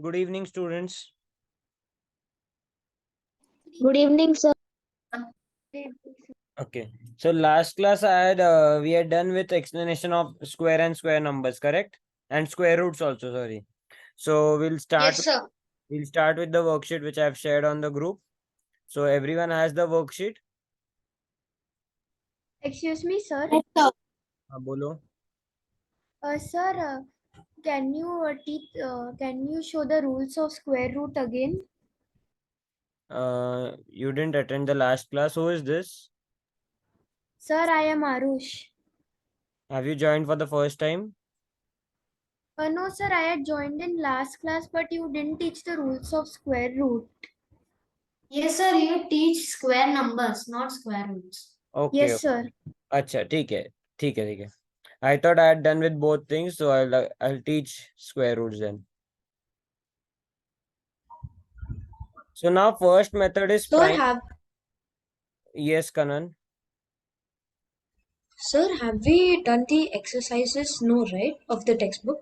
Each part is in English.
Good evening, students. Good evening, sir. Okay. So last class we had done with explanation of square and square numbers, correct? And square roots also, sorry. So Yes, sir. we'll start with the worksheet which I have shared on the group. So everyone has the worksheet. Excuse me, sir. Yes, sir. Bolo. Sir, can you show the rules of square root again? You didn't attend the last class. Who is this? Sir, I am Arush. Have you joined for the first time? No, sir, I had joined in last class, but you didn't teach the rules of square root. Yes, sir. You teach square numbers, not square roots. Okay. Yes, sir. अच्छा ठीक है ठीक है. I thought I had done with both things, so I'll teach square roots then. So now first method is Sir, prime. Yes, Kanan. have we done the exercises? No, right? Of the textbook?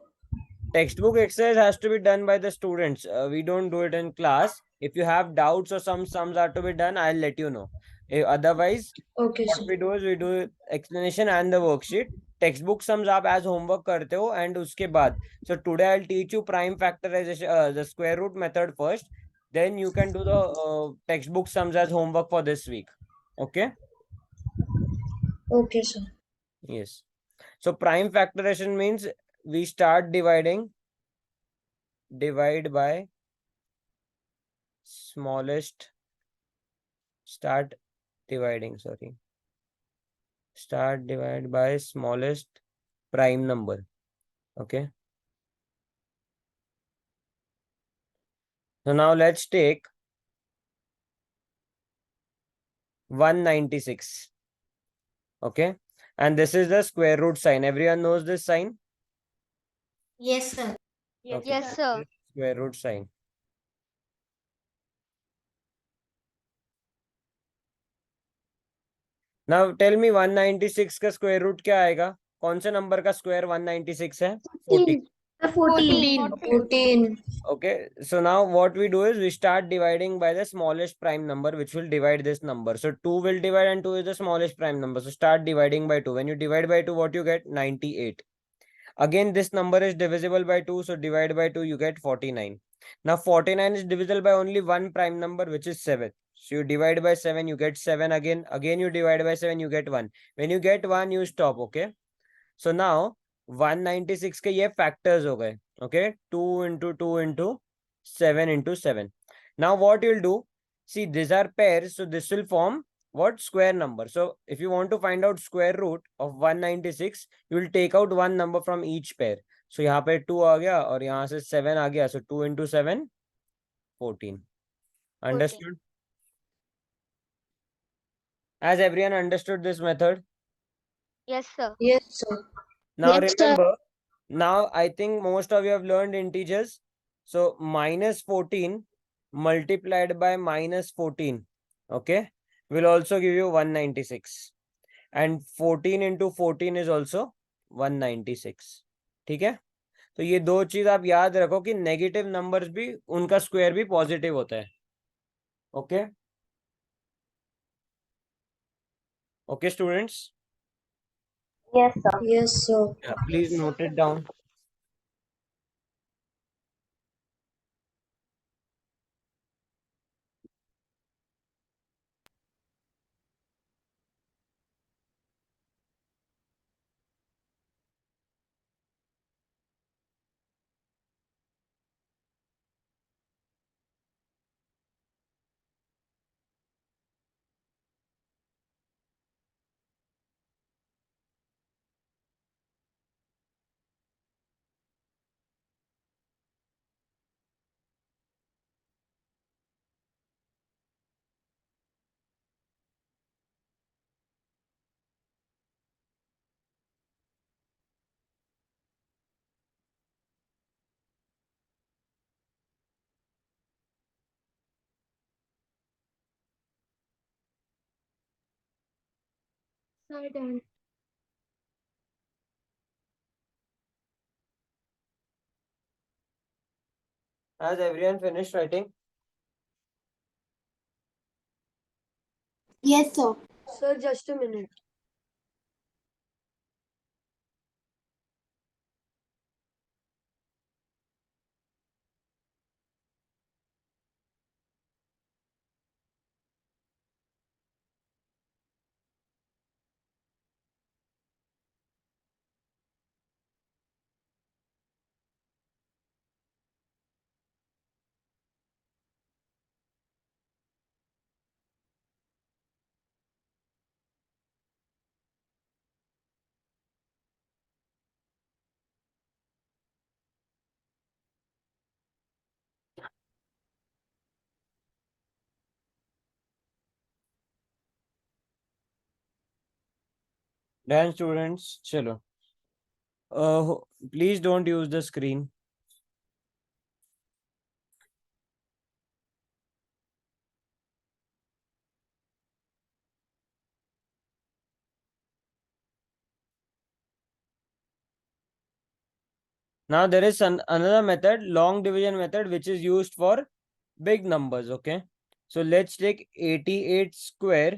Textbook exercise has to be done by the students. We don't do it in class. If you have doubts or some sums are to be done, I'll let you know. Otherwise, Okay, what sir. we do is we do explanation and the worksheet. Textbook sums आप as homework करते हो and उसके बाद. So today I'll teach you prime factorization, the square root method first. Then you can do the textbook sums as homework for this week. Okay? Okay, sir. Yes. So prime factorization means we start divide by smallest, start sorry, start divide by smallest prime number. Okay. So now let's take 196. Okay. And this is the square root sign. Everyone knows this sign? Yes, sir. Yes, Okay. sir. This square root sign. Now tell me 196 का square root क्या आएगा? कौन से number का square 196 है? 14. 14. 14. Okay, so now what we do is we start dividing by the smallest prime number, which will divide this number. So 2 will divide and 2 is the smallest prime number. So start dividing by 2. When you divide by 2, what you get? 98. Again, this number is divisible by 2, so divide by 2, you get 49. Now 49 is divisible by only one prime number, which is 7. So you divide by 7, you get 7 again. Again, you divide by 7, you get 1. When you get 1, you stop, okay? So now 196 के ये factors हो गए. Okay, 2 into 2 into 7 into 7. Now what you'll do, see these are pairs, so this will form what? Square number. So if you want to find out square root of 196, you will take out one number from each pair. So यहाँ पे 2 आ गया और यहाँ से 7 आ गया. So 2 into 7, 14. Understood? Has everyone understood this method? Yes, sir. Yes, sir. Now Yes, sir. remember, now I think most of you have learned integers. So minus 14 multiplied by minus 14, okay, will also give you 196. And 14 into 14 is also 196. ठीक है? तो ये दो चीज आप याद रखो कि नेगेटिव नंबर्स भी उनका स्क्वायर भी पॉजिटिव होता है. Okay okay students, Yes, sir. Yes, sir. Please note it down. Sir, done. Has everyone finished writing? Yes, sir. Sir, just a minute. Then students, chalo. Please don't use the screen. Now there is another method, long division method, which is used for big numbers. Okay. So let's take 88 square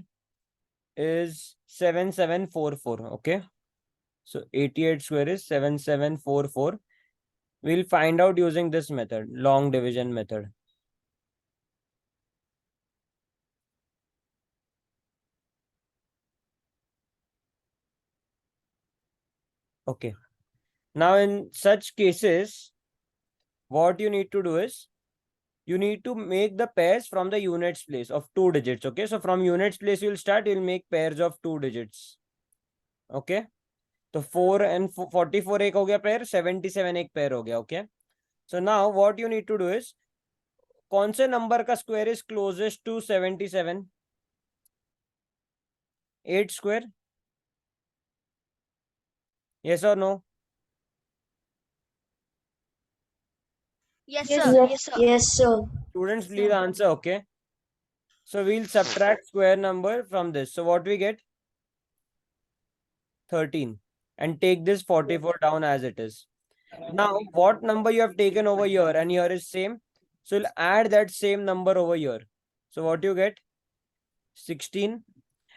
is 7744. Okay. So 88 square is 7744. We'll find out using this method, long division method. Okay. Now in such cases, what you need to do is you need to make the pairs from the units place of 2 digits. Okay. So from units place you'll start, you'll make pairs of 2 digits. Okay. तो 4 and 44 एक हो गया pair, 77 एक pair हो गया. Okay. So now what you need to do is, कौन से number का square is closest to 77? 8 square. Yes और no? Yes, Yes, sir. Yes, sir. Yes, sir. Students, please answer. Okay. So we'll subtract square number from this. So what we get? 13. And take this 44 down as it is. Now, what number you have taken over here and here is same. So you'll add that same number over here. So what you get? 16.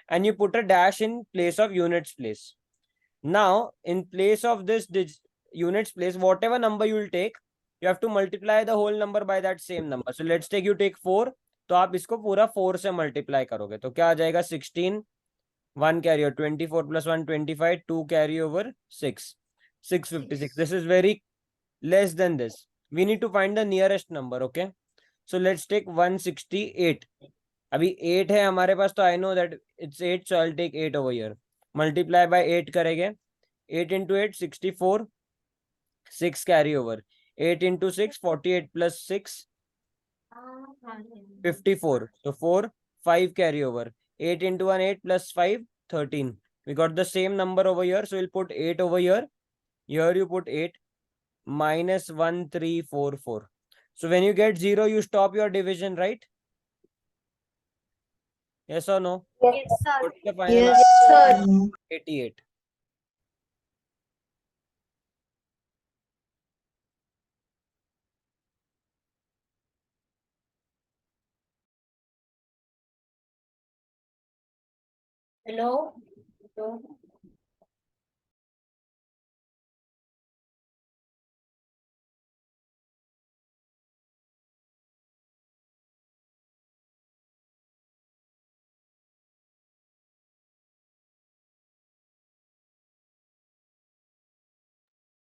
And you put a dash in place of units place. Now, in place of this units place, whatever number you will take, you have to multiply the whole number by that same number. So let's take, you take 4. तो आप इसको पूरा 4 से multiply करोगे तो क्या आ जाएगा? 16, 1 carry over 24 plus 1 25, 2 carry over 6, 656. This is very less than this. We need to find the nearest number. Okay, so let's take 168. अभी 8 है हमारे पास तो I know that it's 8, so I'll take 8 over here. Multiply by 8 करेंगे. 8 into 8 64, 6 carry over. 8 into 6 48 plus 6 54. So 4, 5 carry over. 8 into 1 8 plus 5 13. We got the same number over here, so we'll put 8 over here. Here you put 8 minus 1344. So when you get 0, you stop your division, right? Yes or no? Yes, What's the final Yes, answer? sir. 88. Hello.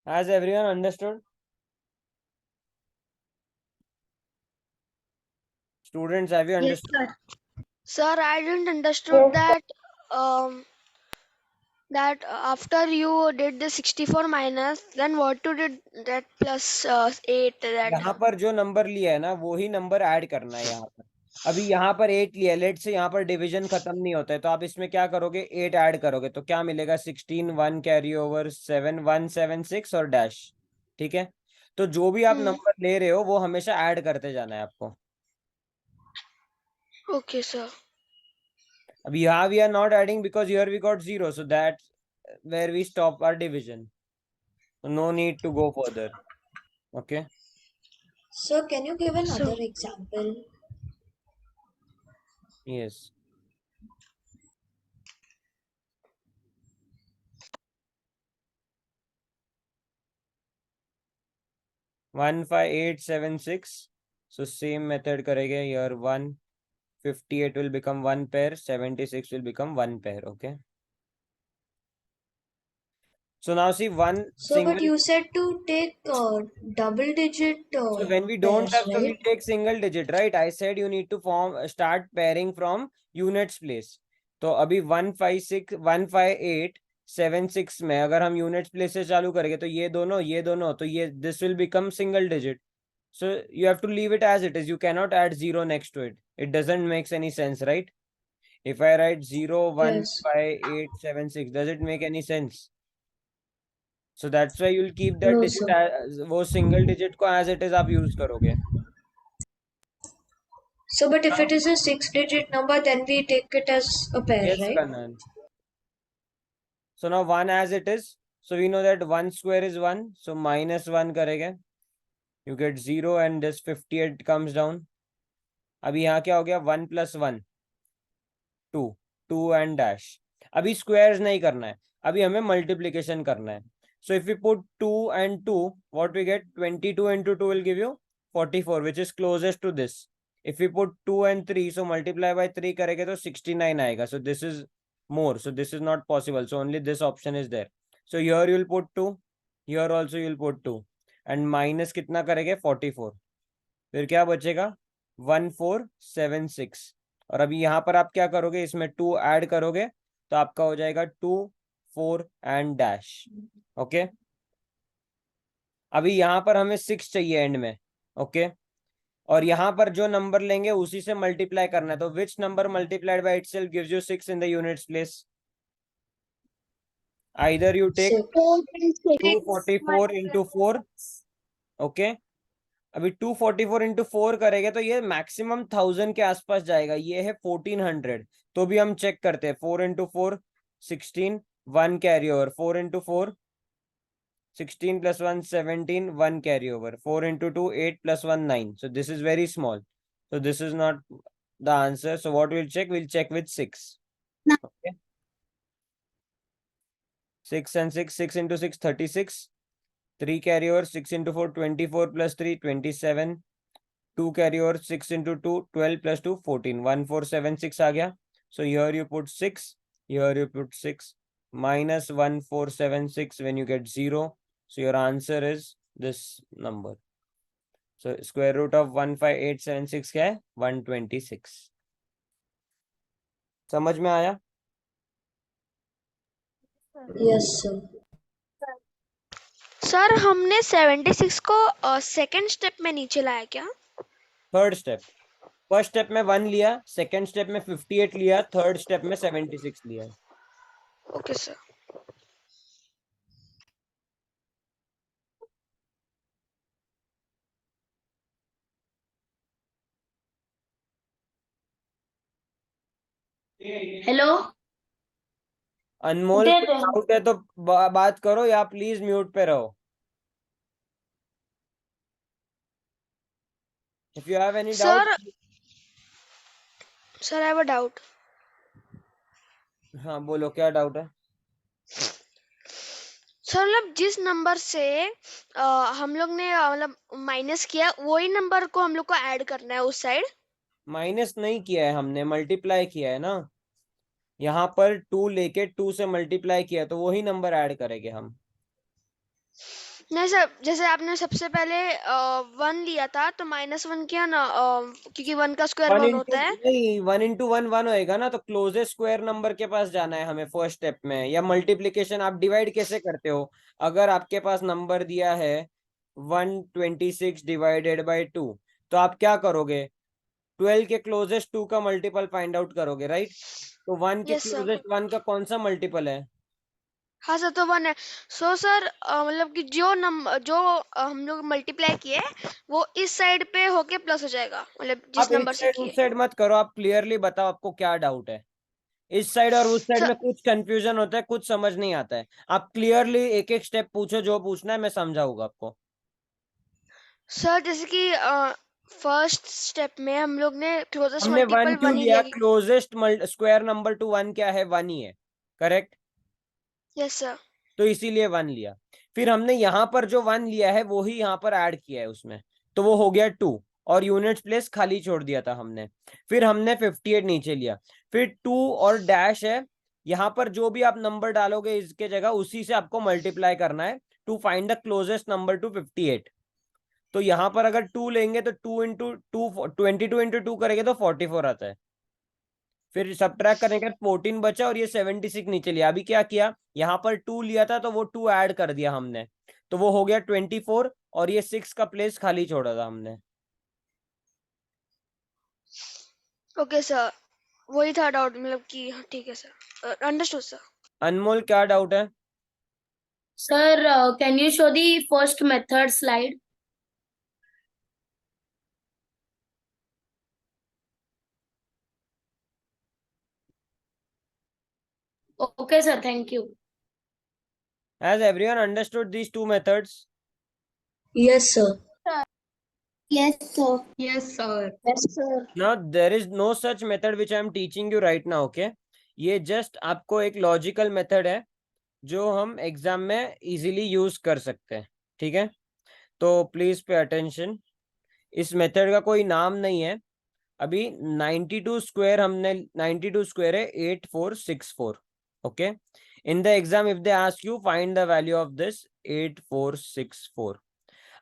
Has everyone understood? Students, have you Yes, understood? sir. Sir, I didn't understood that after you did the 64 minus, then what you did that plus 8 that. यहाँ पर जो number लिया है ना वो ही number add करना है यहाँ पर. अभी यहाँ पर 8 लिया, लेट से यहाँ पर डिवीजन खत्म नहीं होता है तो आप इसमें क्या करोगे? 8 ऐड करोगे तो क्या मिलेगा? 16, 1 कैरी ओवर 7, 176 और डैश. ठीक है, तो जो भी आप नंबर ले रहे हो वो हमेशा ऐड करते जाना है आपको. Okay, sir. अभी यहाँ we are not adding because here we got 0, so that's where we stop our division. No need to go further. Okay. Sir, can you give So another example? Yes. One 15876. So same method करेंगे. Here 158 will become one pair. 76 will become one pair. Okay. So now see one So, but single. you said to take double digit So when we don't pairs, have, so right? we take single digit, right? I said you need to start pairing from units place. तो अभी 15876 में अगर हम units place से चालू करेंगे तो ये दोनों तो ये this will become single digit. So you have to leave it as it is. You cannot add zero next to it. It doesn't make any sense, right? If I write 015876, does it make any sense? So that's why you'll keep that No, digit sir. as वो single digit को as it is आप use करोगे. So, but if it is a 6-digit number, then we take it as a pair, Yes, right? Kanan. So now 1 as it is. So we know that 1 square is 1. So minus 1 करेंगे. You get 0 and this 58 comes down. अभी यहाँ क्या हो गया 1 plus 1 2 2 and dash. अभी squares नहीं करना है. अभी हमें multiplication करना है. So if we put 2 and 2, what we get? 22 into 2 will give you 44, which is closest to this. If we put 2 and 3, so multiply by 3 करेंगे तो 69 आएगा. So this is more. So this is not possible. So only this option is there. So here you'll put 2. Here also you'll put 2. And minus कितना करेंगे 44. फिर क्या बचेगा 1476. और अभी यहाँ पर आप क्या करोगे इसमें 2 ऐड करोगे तो आपका हो जाएगा 2 4 एंड डैश. ओके. अभी यहाँ पर हमें 6 चाहिए एंड में. ओके. और यहाँ पर जो नंबर लेंगे उसी से मल्टीप्लाई करना है. तो which number multiplied by itself gives you 6 in the units place? Either you take 244 into 4. Okay. अभी 244 into 4 करेंगे तो ये मैक्सिमम 1000 के आसपास जाएगा. ये है 1400. तो भी हम चेक करते हैं. 4 into 4 16 1 carry over. 4 into 4 16 plus 1 17 1 carry over. 4 into 2 8 plus 1 9. So this is very small. So this is not the answer. So what we'll check? We'll check with 6. Okay. 6 and 6. 6 into 6 36. 3 carry over. 6 into 4 24 plus 3 27. 2 carry over. 6 into 2 12 plus 2 14. 1476 आ गया. So here you put 6. Here you put 6. Minus 1476 when you get 0. So your answer is this number. So square root of 15876 क्या है 126. समझ में आया? Yes, sir. Sir हमने 76 को second step में नीचे लाया क्या? Third step. फर्स्ट स्टेप में 1 लिया, सेकंड स्टेप में 58 लिया, थर्ड स्टेप में 76 लिया. Okay sir. हेलो. अनमोल दे दे. डाउट है तो बात करो या प्लीज म्यूट पे रहो. If you have any doubt. Sir I have a doubt. हाँ बोलो क्या डाउट है? सर मतलब जिस नंबर से हम लोग ने मतलब माइनस किया वही नंबर को हम लोग को ऐड करना है उस साइड. माइनस नहीं किया है हमने, मल्टीप्लाई किया है ना. यहाँ पर 2 लेके 2 से मल्टीप्लाई किया तो वही नंबर ऐड करेंगे हम. नहीं सर, जैसे आपने सबसे पहले 1 लिया था तो -1 किया ना, क्योंकि 1 का स्क्वायर 1 होता है. नहीं 1 into 1 1 होएगा ना. तो क्लोजेस्ट स्क्वायर नंबर के पास जाना है हमें फर्स्ट स्टेप में. या मल्टीप्लीकेशन आप डिवाइड कैसे करते हो? अगर आपके पास नंबर दिया है 126 डिवाइडेड बाय 2 तो आप क्या करोगे? 12 के क्लोजेस्ट 2 का मल्टीपल फाइंड आउट करोगे, राइट? तो 1 के Yes, sir. क्लोजेस्ट 1 का कौन सा मल्टीपल है? हाँ सर, तो 1 है. सो सर मतलब कि जो हम लोग मल्टीप्लाई किए वो इस साइड पे होके प्लस हो जाएगा, मतलब जिस आप नंबर इस से साइड किए. उस साइड मत करो. आप क्लियरली बताओ आपको क्या डाउट है. इस साइड और उस साइड सर में कुछ कंफ्यूजन होता है, कुछ समझ नहीं आता है. आप क्लियरली एक एक स्टेप पूछो, जो पूछना है मैं समझाऊंगा आपको. सर जैसे कि फर्स्ट स्टेप में हम लोग ने क्लोजेस्ट हमने वन मल्टीपल क्यों 1 ही लिया? लिया। क्लोजेस्ट स्क्वायर नंबर टू 1 क्या है? 1 ही है, करेक्ट? Yes sir. तो इसीलिए 1 लिया। फिर हमने यहाँ पर जो 1 लिया है वो ही यहाँ पर ऐड किया है उसमें, तो वो हो गया 2, और यूनिट्स प्लेस खाली छोड़ दिया था हमने। फिर हमने 58 नीचे लिया, फिर 2 और डैश है। यहाँ पर जो भी आप नंबर डालोगे इसके जगह, उसी से आपको मल्टीप्लाई करना है to find the closest number to 58। तो यहाँ पर अगर 2 लेंगे तो 2 इंटू 2 22 इंटू 2 करेंगे तो 44 आता है। फिर सब्ट्रैक्ट करने के बाद 14 बचा और ये 76 नीचे लिया। अभी क्या किया, यहाँ पर 2 लिया था तो वो 2 ऐड कर दिया हमने, तो वो हो गया 24, और ये 6 का प्लेस खाली छोड़ा था हमने। ओके सर, वही था डाउट, मतलब कि ठीक है सर, अंडरस्टूड सर। अनमोल क्या डाउट है? Sir, can you show the first method slide? Okay, sir. Thank you. Has everyone understood these two methods? Yes, sir. Yes, sir. Yes, sir. Yes, sir. Now there is no such method which I am teaching you right now, okay? ये just आपको एक logical method है जो हम exam में easily use कर सकते हैं, ठीक है? तो प्लीज पे अटेंशन। इस मेथड का कोई नाम नहीं है। अभी 92 स्क्वायर हमने 92 स्क्वायर है 8464, okay? In the exam if they ask you find the value of this 8464।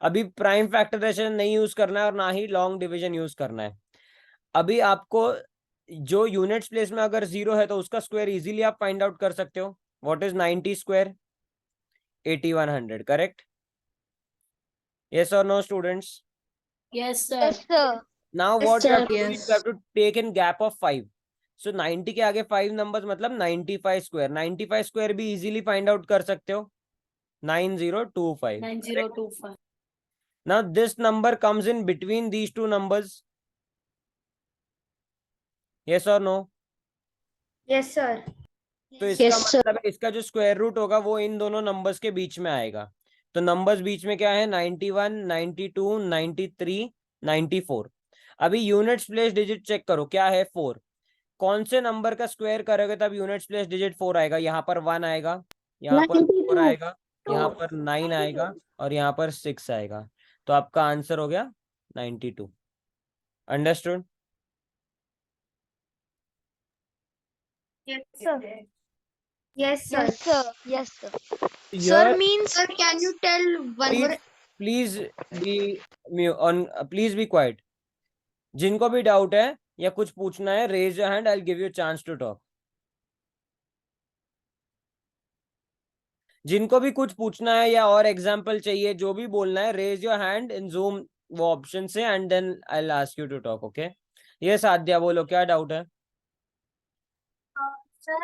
अभी प्राइम फैक्टराइजेशन नहीं यूज करना है और ना ही लॉन्ग डिवीजन यूज करना है। अभी आपको जो यूनिट्स प्लेस में अगर 0 है तो उसका स्क्वायर इजीली आप फाइंड आउट कर सकते हो। What is 90 square? 8100, correct? Yes or no, students? Yes, sir. Yes, sir. Now Yes, what you have sir. to do is you have to take in gap of 5. So 90 के आगे 5 numbers मतलब 95 square. 95 square भी easily find out कर सकते हो, 9025. 9025. Now this number comes in between these two numbers. Yes or no? Yes, sir. तो इसका Yes, sir. मतलब इसका जो स्क्वायर रूट होगा वो इन दोनों नंबर्स के बीच में आएगा। तो नंबर्स बीच में क्या है? 91, 92, 93, 94। अभी यूनिट्स प्लेस डिजिट चेक करो, क्या है? 4। कौन से नंबर का स्क्वायर करोगे तब यूनिट्स प्लेस डिजिट 4 आएगा? यहाँ पर 1 आएगा, यहाँ पर 4 आएगा, यहाँ पर 9 आएगा, और यहाँ पर 6 आएगा। तो आपका आंसर हो गया 92। Understood? Yes, sir. Yes, sir. Yes, sir. Yes, sir. Sir means Sir, can you tell one more? Please be quiet. जिनको भी डाउट है या कुछ पूछना है, raise your hand, I will give you chance to talk. जिनको भी कुछ पूछना है या और एग्जांपल चाहिए, जो भी बोलना है, raise your hand in Zoom वो ऑप्शन से, and then I will ask you to talk, okay? ये साध्या बोलो, क्या डाउट है? Sir,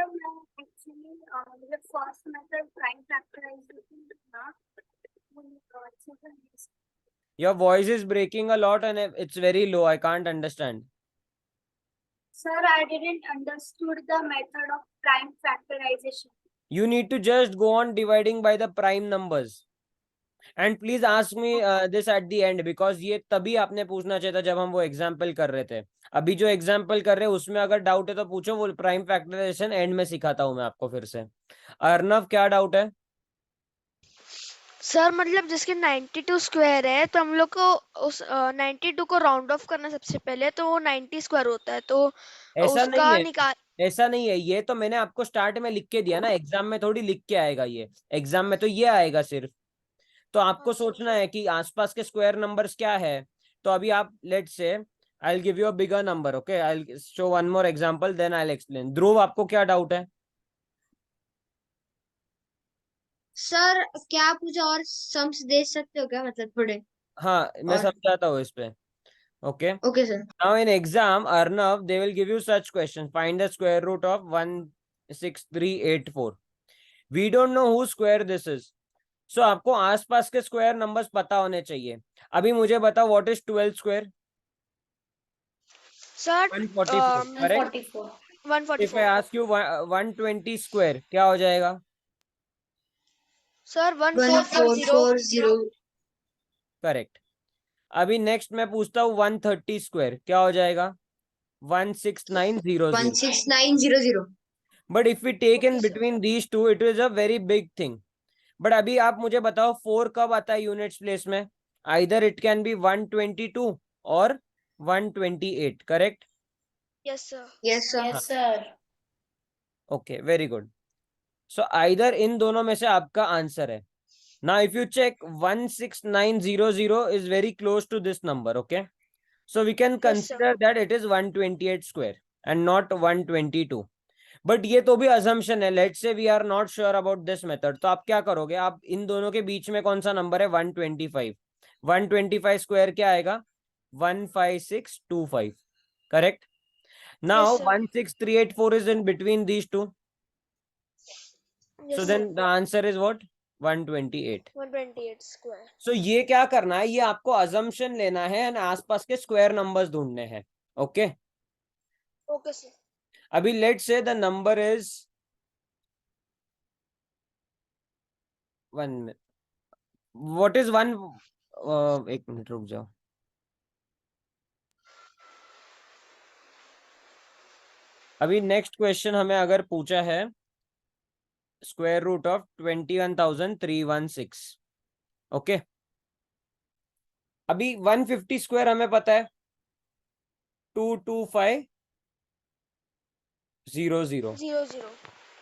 actually, the first method, prime factorization, your voice is breaking a lot and it's very low, I can't understand. Sir, I didn't understood the method of prime factorization. You need to just go on dividing by the prime numbers. And please ask me this at the end, because ये तभी आपने पूछना चाहिए था जब हम वो example कर रहे थे। अभी जो एग्जाम्पल कर रहे हैं उसमें अगर डाउट है तो पूछो, वो प्राइम फैक्टराइजेशन एंड में सिखाता हूँ मैं आपको फिर से। अर्नव क्या डाउट है? सर मतलब जिसके 92 स्क्वायर है तो हम लोग को उस 92 को राउंड ऑफ करना सबसे पहले, तो वो 90 स्क्वायर होता है, तो ऐसा उसका नहीं है, निकाल। ऐसा नहीं है। ये तो मैंने आपको स्टार्ट में लिख के दिया ना, एग्जाम में थोड़ी लिख के आएगा ये। एग्जाम में तो ये आएगा सिर्फ। तो आपको सोचना है कि आसपास के स्क्वायर नंबर्स क्या है। तो अभी आप let's say I will give you a bigger number, okay? I will show one more example, then I will explain. Dhruv, आपको क्या डाउट है? सर, क्या आप मुझे और सम्स दे सकते हो क्या, मतलब थोड़े? हाँ, मैं और- समझाता हूँ इस पे, okay? Okay, sir. Now in exam, Arnav, they will give you such questions. Find the square root of 16384. We don't know whose square this is. So आपको आसपास के स्क्वायर नंबर्स पता होने चाहिए। अभी मुझे बताओ, what is 12 square? Sir 144, correct? 144. If I 144। ask you 120 square, क्या हो जाएगा? सर 1440। 1440. करेक्ट। अभी नेक्स्ट मैं पूछता हूँ 130 स्क्वायर क्या हो जाएगा? 16900. 16900. But if we take in between these two it is a very big thing. बट अभी आप मुझे बताओ 4 कब आता है यूनिट्स प्लेस में? आइदर इट कैन बी 122 और 128. Correct? Yes sir. Yes, sir. Yes, sir. Okay, very good. So either in दोनों में से आपका आंसर है. Now if you check 16900 is very close to this number, okay? So we can Yes, sir. consider that it is 128 square and not 122. But ये तो भी assumption है. Let's say we are not sure about this method. तो आप क्या करोगे? आप इन दोनों के बीच में कौन सा नंबर है? 125. 125 स्क्वायर क्या आएगा? 15625. Correct? Now Yes, sir. 16384 is in between these two. Yes, So sir. then the answer is what? 128. 128 square. सो ये क्या करना है? ये आपको अजम्पशन लेना है एंड आसपास के स्क्वायर नंबर्स ढूंढने हैं. Okay, Okay, sir. अभी let's say the number is 1. What is 1? एक मिनट रुक जाओ. अभी नेक्स्ट क्वेश्चन हमें अगर पूछा है स्क्वायर रूट ऑफ 21,316. ओके, अभी 150 स्क्वायर हमें पता है 22500. 00.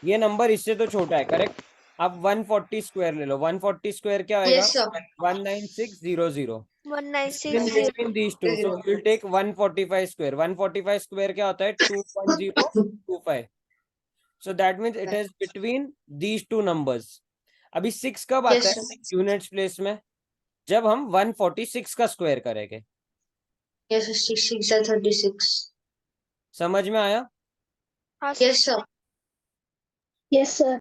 ये नंबर इससे तो छोटा है. करेक्ट? आप 140 स्क्वायर ले लो. 140 स्क्वायर क्या होएगा? Yes, sir. 19600. In 1960. between these two, so we will take 145 square. 145 square क्या होता है? 21025. So that means it is between these two numbers. अभी 6 कब आता Yes, है sir. यूनिट्स प्लेस में? जब हम 146 का स्क्वायर करेंगे. Yes, sir. 6 are 36. समझ में आया? हाँ sir. Yes, sir. Yes, sir.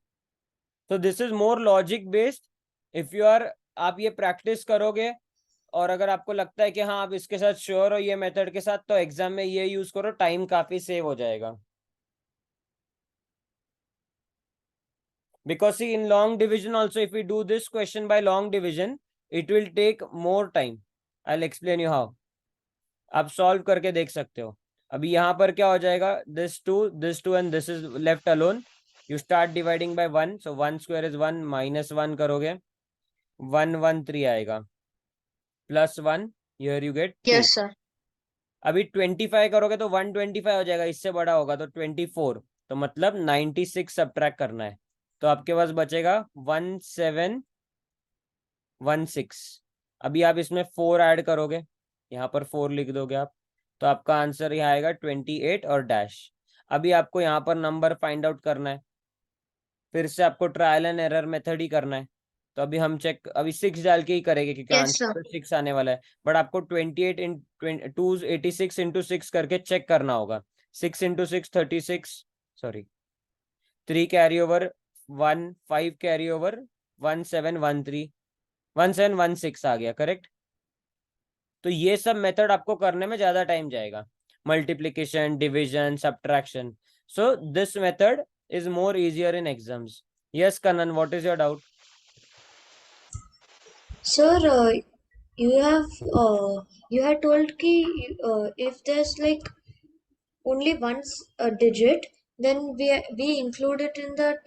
तो this is more logic based. If you are, आप ये प्रैक्टिस करोगे और अगर आपको लगता है कि हाँ आप इसके साथ श्योर हो ये मेथड के साथ, तो एग्जाम में ये यूज करो. टाइम काफी सेव हो जाएगा. Because see, in long division also, if we do this question by long division, it will take more time. I'll explain you how. आप सॉल्व करके देख सकते हो. अभी यहाँ पर क्या हो जाएगा? this 2 and this is left alone. You start dividing by 1. So 1 square is 1, minus 1 करोगे 113 आएगा, plus 1, here you get 2. Yes, sir. अभी 25 करोगे तो 125 हो जाएगा. इससे बड़ा होगा तो 24. तो मतलब 96 सब्ट्रैक्ट करना है. तो आपके पास बचेगा 1716. अभी आप इसमें 4 ऐड करोगे, यहाँ पर 4 लिख दोगे आप, तो आपका आंसर यहाँ आएगा 28 और डैश. अभी आपको यहाँ पर नंबर फाइंड आउट करना है. फिर से आपको ट्रायल एंड एरर मेथड ही करना है. तो अभी हम चेक अभी 6 डाल के ही करेंगे क्योंकि Yes, आंसर sir. तो 6 आने वाला है. बट आपको 28 इन 286 इंटू 6 करके चेक करना होगा. 6 into 6 36, sorry 3 carry over 1, 5 carry over 1713, 1716 आ गया. करेक्ट? तो ये सब मेथड आपको करने में ज्यादा टाइम जाएगा. Multiplication, division, subtraction. So this method is more easier in exams. Yes, Kanan, what is your doubt? Sir, you had told ki if there's like only one digit, then we include it in that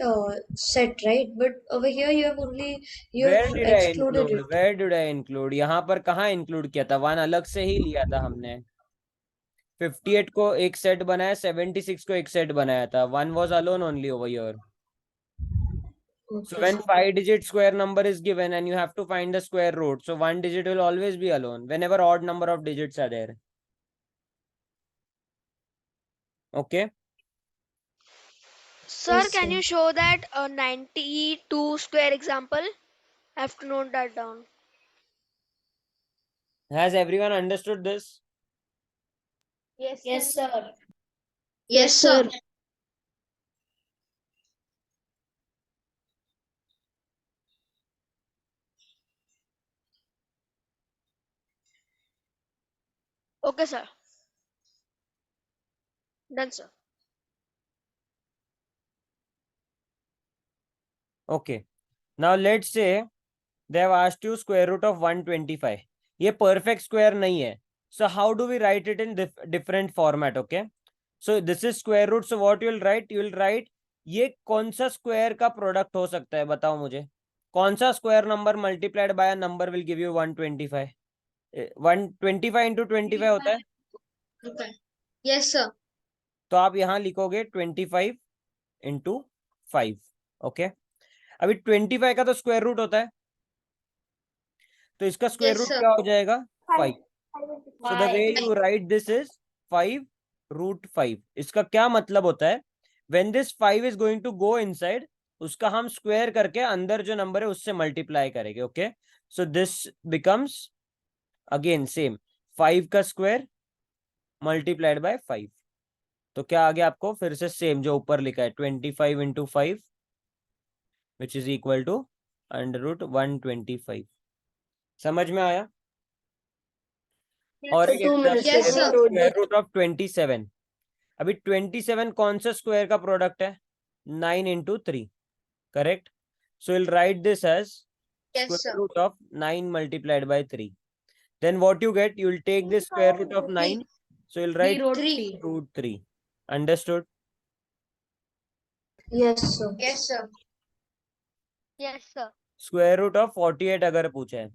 set, right? But over here you have Where did I excluded include? it. Where did I include? यहाँ पर कहाँ include किया था? 1 अलग से ही लिया था हमने. 58 को एक सेट बनाया, 76 को एक सेट बनाया था. 1 was alone only over here. So Okay, when sir. 5-digit square number is given and you have to find the square root, so 1 digit will always be alone whenever odd number of digits are there. Okay. Sir, Yes, can sir. you show that 92 square example? I have to note that down. Has everyone understood this? Yes, sir. Yes, sir. Okay, sir. Done, sir. Okay. Now let's say they have asked you square root of 125. ये perfect square नहीं है. So how do we write it in different format? Okay, so this is square root. So what you will write? You will write ये कौन सा square का product हो सकता है, बताओ मुझे. कौन सा square number multiplied by a number will give you 125? 125 into 25 होता है. Yes, sir. तो आप यहाँ लिखोगे 25 इंटू 5. ओके, अभी 25 का तो स्क्वायर रूट होता है, तो इसका स्क्वायर Yes, रूट sir. क्या हो जाएगा? 5. So the way you write this is 5 root 5. इसका क्या मतलब होता है? When this 5 is going to go inside, उसका हम स्क्वायर करके अंदर जो नंबर है उससे मल्टीप्लाई करेंगे. Okay, so this becomes again same 5 का स्क्वायर मल्टीप्लाइड बाय 5. तो क्या आ गया आपको? फिर से सेम जो ऊपर लिखा है 25 into 5 which is equal to under root 125. समझ में आया? और एक Yes, sir. Square root of 27. अभी 27 कौन सा स्क्वायर का प्रोडक्ट है? 9 into 3. Correct. So will write this as Yes, square sir. root of 9 multiplied by 3. Then what you get? You will take the square root of 9. So you'll write Three. root 3. Understood? Yes, sir. Yes, sir. Yes, sir. Square root of 48 अगर पूछा है.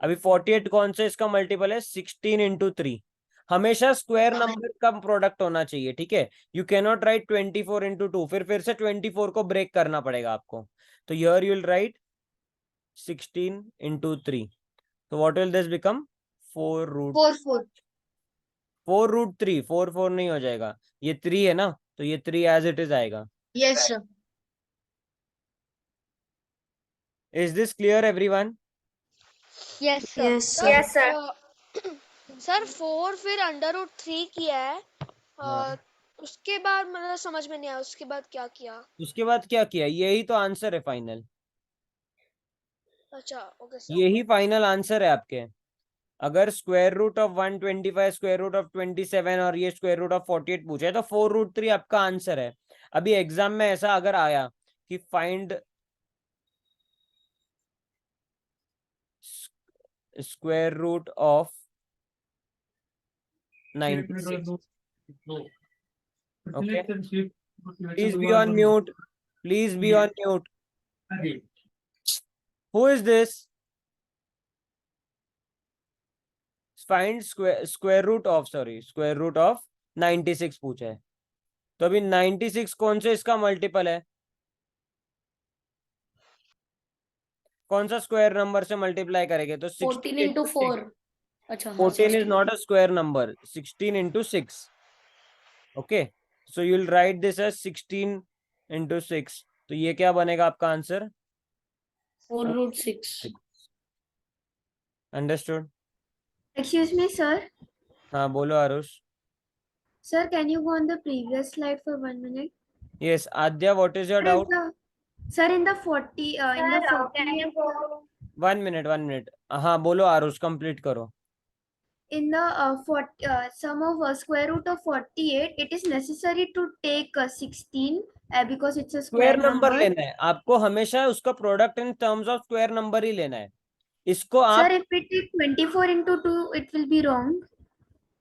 अभी 48 कौन सा इसका multiple है? 16 into 3. हमेशा square number का प्रोडक्ट होना चाहिए. ठीक है, you can not right 24 into 2, फिर से 24 को ब्रेक करना पड़ेगा आपको. तो here you will write 16 into 3. So what will this become? 4 root 4. 4 root 3. 4 नहीं हो जाएगा, ये 3 है ना, तो ये 3 एज इट इज आएगा. Yes, sir. Is this clear everyone? Yes, sir. Yes, sir. Yes, sir. Sir 4 फिर अंडर रूट 3 किया है. हाँ. उसके बाद मतलब समझ में नहीं आया उसके बाद क्या किया. उसके बाद क्या किया? यही तो आंसर है फाइनल. अच्छा, ओके सर. यही फाइनल आंसर है आपके. अगर square root of 125, square root of 27 और ये स्क्वायर रूट ऑफ 48 पूछे तो 4 रूट 3 आपका आंसर है. अभी एग्जाम में ऐसा अगर आया कि find square root of 96. Okay, please be on mute. Please be on mute. Who is this? Find square root of, sorry, square root of 96 पूछा है. तो अभी 96 कौन से इसका मल्टीपल है? कौन सा स्क्वायर नंबर से मल्टीप्लाई करेंगे? तो 14 into 4. अच्छा, 14 is not a square number. 16 into 6. Okay, so you will write this as 16 into 6. तो ये क्या बनेगा आपका answer? 4 root 6. Understood? Excuse me, sir. हाँ बोलो Aarush. Sir, can you go on the previous slide for 1 minute? Yes, Adya, what is your Sir, doubt? Sir, in the 40, in the 40, 1 minute. हाँ बोलो Aarush, complete करो. in the sum of square root of 48, it is necessary to take 16 because it's a square square number number. लेना है आपको, हमेशा उसका product in terms of square number ही लेना है. इसको Sir, आप, if it is 24 into 2, it will be wrong.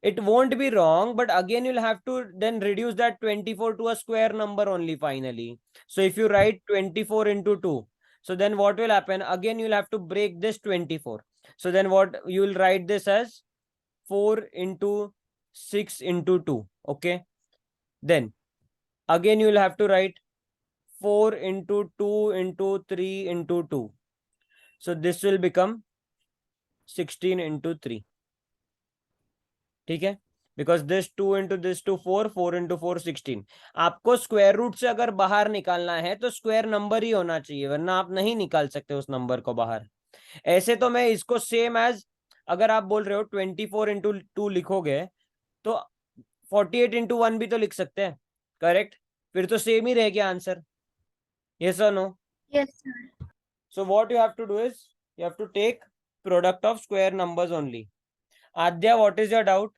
it won't be wrong, but again you'll have to then reduce that 24 to a square number only finally. So if you write 24 into 2, so then what will happen? Again you'll have to break this 24. So then what you will write this as 4 into 6 into 2. Okay, then again you will have to write 4 into 2 into 3 into 2. So this will become 16 into 3. ठीक है, because this 2 into this 2 4, 4 into 4 16. आपको square root से अगर बाहर निकालना है तो square number ही होना चाहिए, वरना आप नहीं निकाल सकते उस नंबर को बाहर. ऐसे तो मैं इसको सेम एज, अगर आप बोल रहे हो 24 into 2 लिखोगे तो 48 into 1 भी तो लिख सकते हैं. करेक्ट, फिर तो सेम ही रहेगा आंसर. यस और no? Yes, sir. So what you have to do is you have to take product of square numbers only. Adya, what is your doubt?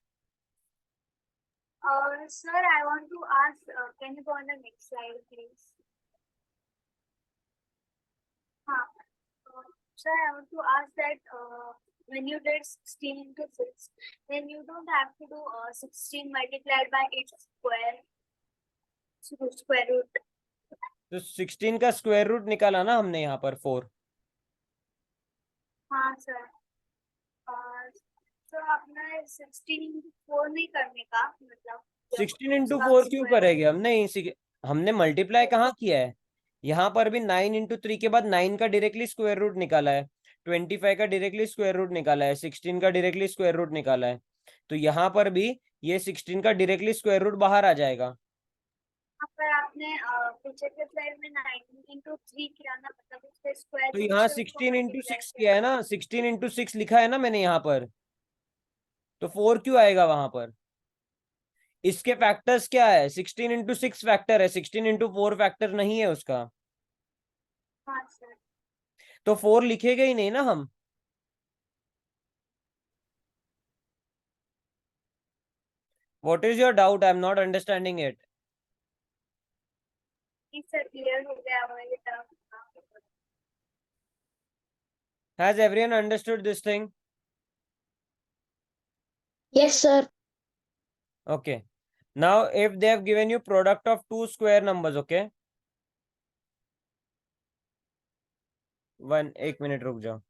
Sir, I want to ask, can you go on the next slide, please? Sir, I want to ask that when you did 16 into 6, then you don't have to do 16 multiplied by its square, square root. तो 16 का square root निकाला ना हमने यहाँ पर 4. हाँ sir, तो अपना 16 into 4 नहीं करने का, मतलब 16 into उसका 4 क्यों square करेंगे हम? नहीं, हमने मल्टीप्लाई कहाँ किया है? यहाँ पर भी 9 into 3 के बाद 9 का डायरेक्टली स्क्वायर रूट निकाला है, 25 का डायरेक्टली स्क्वायर रूट निकाला है, 16 का डायरेक्टली स्क्वायर रूट निकाला है. तो यहाँ पर भी ये 16 का डायरेक्टली स्क्वायर रूट बाहर आ जाएगा. पर आपने पीछे के स्लाइड में 19 into 3 किया ना, मतलब उसके स्क्वायर तो रूट यहाँ से उसको 16 into multiply 6 किया है ना, 16 into 6 लिखा है ना मैंने यहाँ पर, तो 4 क्यों आएगा वहां पर? इसके फैक्टर्स क्या है? 16 into 6 फैक्टर है, 16 into 4 फैक्टर नहीं है उसका. हाँ सर. तो 4 लिखेंगे ही नहीं ना हम. What is your doubt? I'm not understanding it. Sir clear हो गया हमारी तरफ. Has everyone understood this thing? Yes, sir. Okay. Now, if they have given you product of two square numbers, okay? एक मिनट रुक जाओ.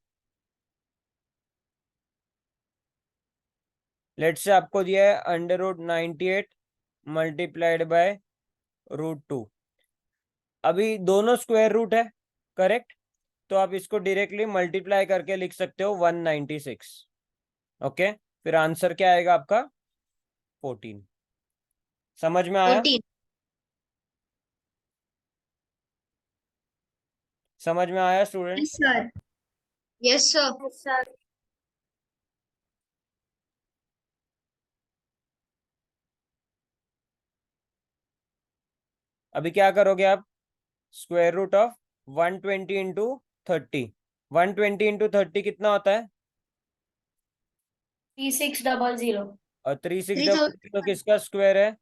लेट्स से आपको दिया है under root 98 multiplied by root 2. अभी दोनों स्क्वायर रूट है, करेक्ट? तो आप इसको डायरेक्टली मल्टीप्लाई करके लिख सकते हो 196. ओके, फिर आंसर क्या आएगा आपका? 14. समझ में आया? 14. समझ में आया student? Yes, sir. Yes, sir. Sir अभी क्या करोगे आप? Square root of 120 into 30. 120 into 30 कितना होता है? 3600. और 3600 किसका स्क्वायर है?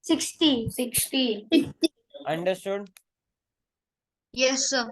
60. 60. Understood? Yes, sir.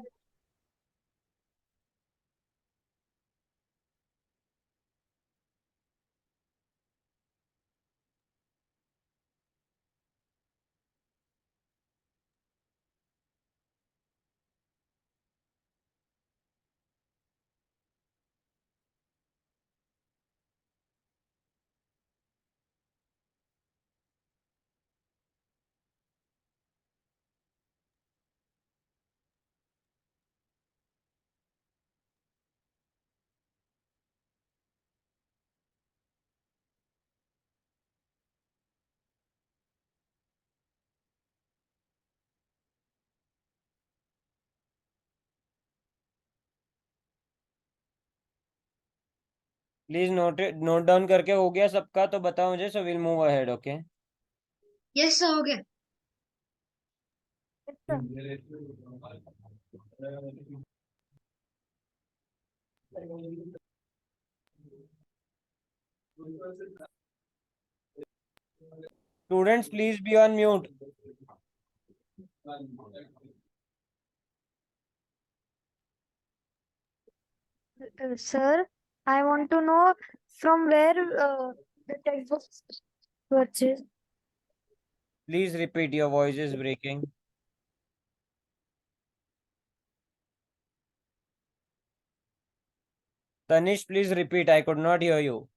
Please note down करके हो गया सबका? तो बताओ मुझे, so will move ahead. Okay. Yes, sir. हो गया. Students, please be on mute. Sir, I want to know from where the textbooks purchased. Please repeat, your voice is breaking. Tanish, please repeat. I could not hear you.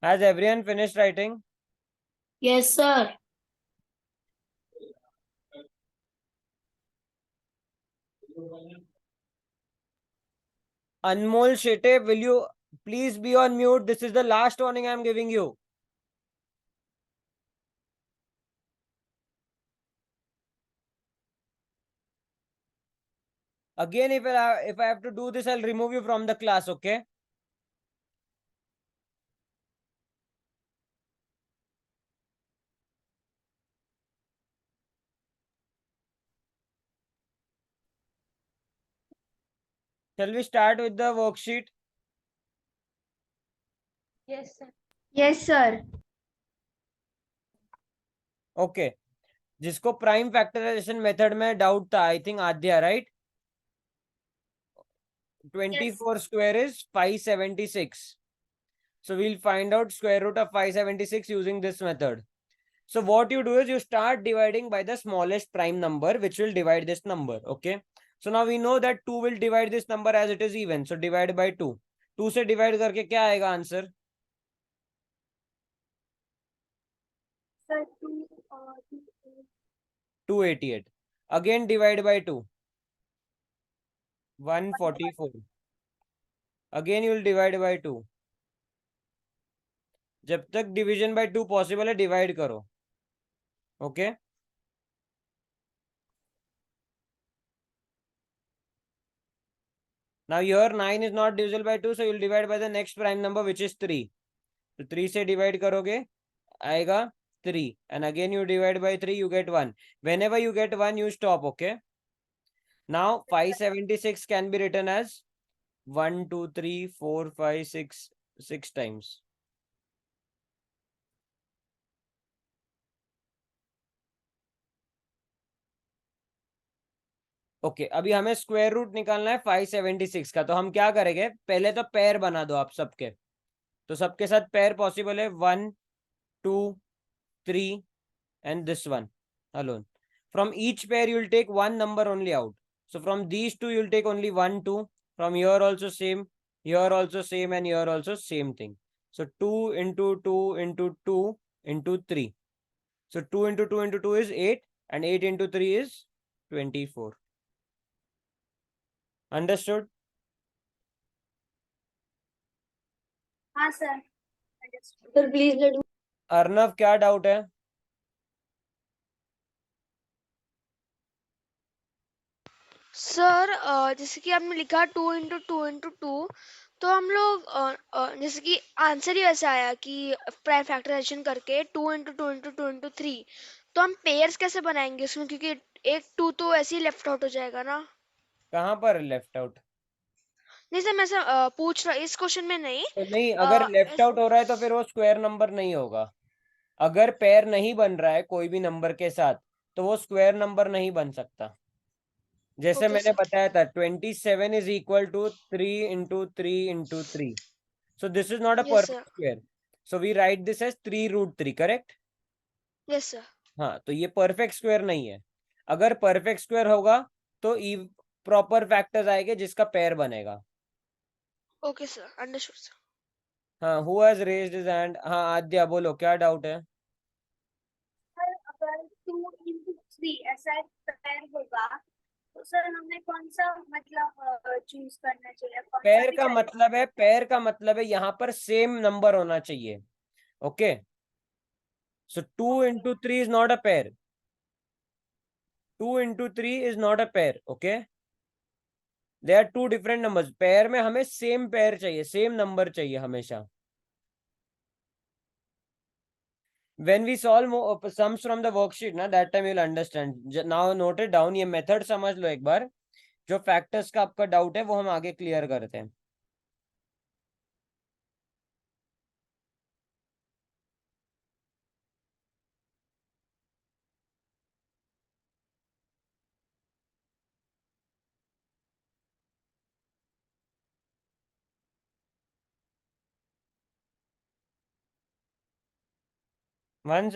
Has everyone finished writing? Yes, sir. Anmol Shete, will you please be on mute? This is the last warning I am giving you. Again, if I have to do this, I'll remove you from the class, okay? Shall we start with the worksheet? Yes, sir. Yes, sir. Okay. जिसको prime factorization method में doubt था, I think Aadya, right? 24 square is 576. So we'll find out square root of 576 using this method. So what you do is you start dividing by the smallest prime number, which will divide this number. Okay. So now we know that 2 will divide this number as it is even. So divide by 2. 2 से divide करके क्या आएगा answer? Sir, 288. Again divide by 2. 144. Again you will divide by 2. जब तक division bye 2 possible है divide करो. Okay. Now here 9 is not divisible by 2, so you'll divide by the next prime number, which is 3. तो 3 से divide करोगे आएगा 3, and again you divide by 3, you get 1. Whenever you get 1, you stop. Okay. Now 576 can be written as 1 2 3 4 5 6 times. Okay अभी हमें square root निकालना है 576 का. तो हम क्या करेंगे, पहले तो पेयर बना दो आप सबके. तो सबके साथ पेयर पॉसिबल है 1 2 3 and this one alone. From each pair you will take one number only out. So from these two you will take only 1 2. From here also same, here also same, and here also same thing. So 2 into 2 into 2 into 3. So 2 into 2 into 2 is 8, and 8 into 3 is 24. Understood? हाँ sir. Sir, please let me. Arnav क्या doubt है? Sir जैसे कि आपने लिखा 2 into 2 into 2, तो हम लोग जैसे कि आंसर ही वैसे आया कि प्राइम फैक्टराइजेशन करके 2 into 2 into 2 into 3, तो हम पेयर्स कैसे बनाएंगे उसमें, क्योंकि एक 2 तो ऐसे ही लेफ्ट आउट हो जाएगा ना. कहाँ पर लेफ्ट आउट? नहीं सर, मैं सर पूछ रहा इस क्वेश्चन में नहीं. तो नहीं, अगर लेफ्ट आउट हो रहा है तो फिर वो स्क्वायर नंबर नहीं होगा. अगर पेयर नहीं बन रहा है कोई भी नंबर के साथ, तो वो स्क्वायर नंबर नहीं बन सकता. जैसे ओके मैंने सर. बताया था 27 is equal to 3 into 3 into 3. So this is not a yes perfect sir. square. So we write this as 3 root 3, correct? Yes sir. हाँ, तो ये परफेक्ट स्क्वायर नहीं है. अगर परफेक्ट स्क्वायर होगा तो प्रॉपर फैक्टर्स आएंगे जिसका पेयर बनेगा. Okay sir, understood sir. हाँ, who has raised his hand? हाँ आद्या बोलो क्या डाउट है? सर अगर 2 into 3 ऐसा एक पेयर होगा तो सर हमें कौन सा मतलब चूज करना चाहिए, कौन सा पेयर भी का चलेगा? मतलब है, पेयर का मतलब है यहाँ पर सेम नंबर होना चाहिए. Okay. So 2 into 3 is not a pair. 2 into 3 is not a pair. Okay. They are two different numbers. Pair में हमें सेम पेयर चाहिए, सेम नंबर चाहिए हमेशा. When we solve sums from the worksheet ना, that time you'll understand. Now note it down. ये method समझ लो एक बार. जो फैक्टर्स का आपका डाउट है वो हम आगे क्लियर करते हैं. Once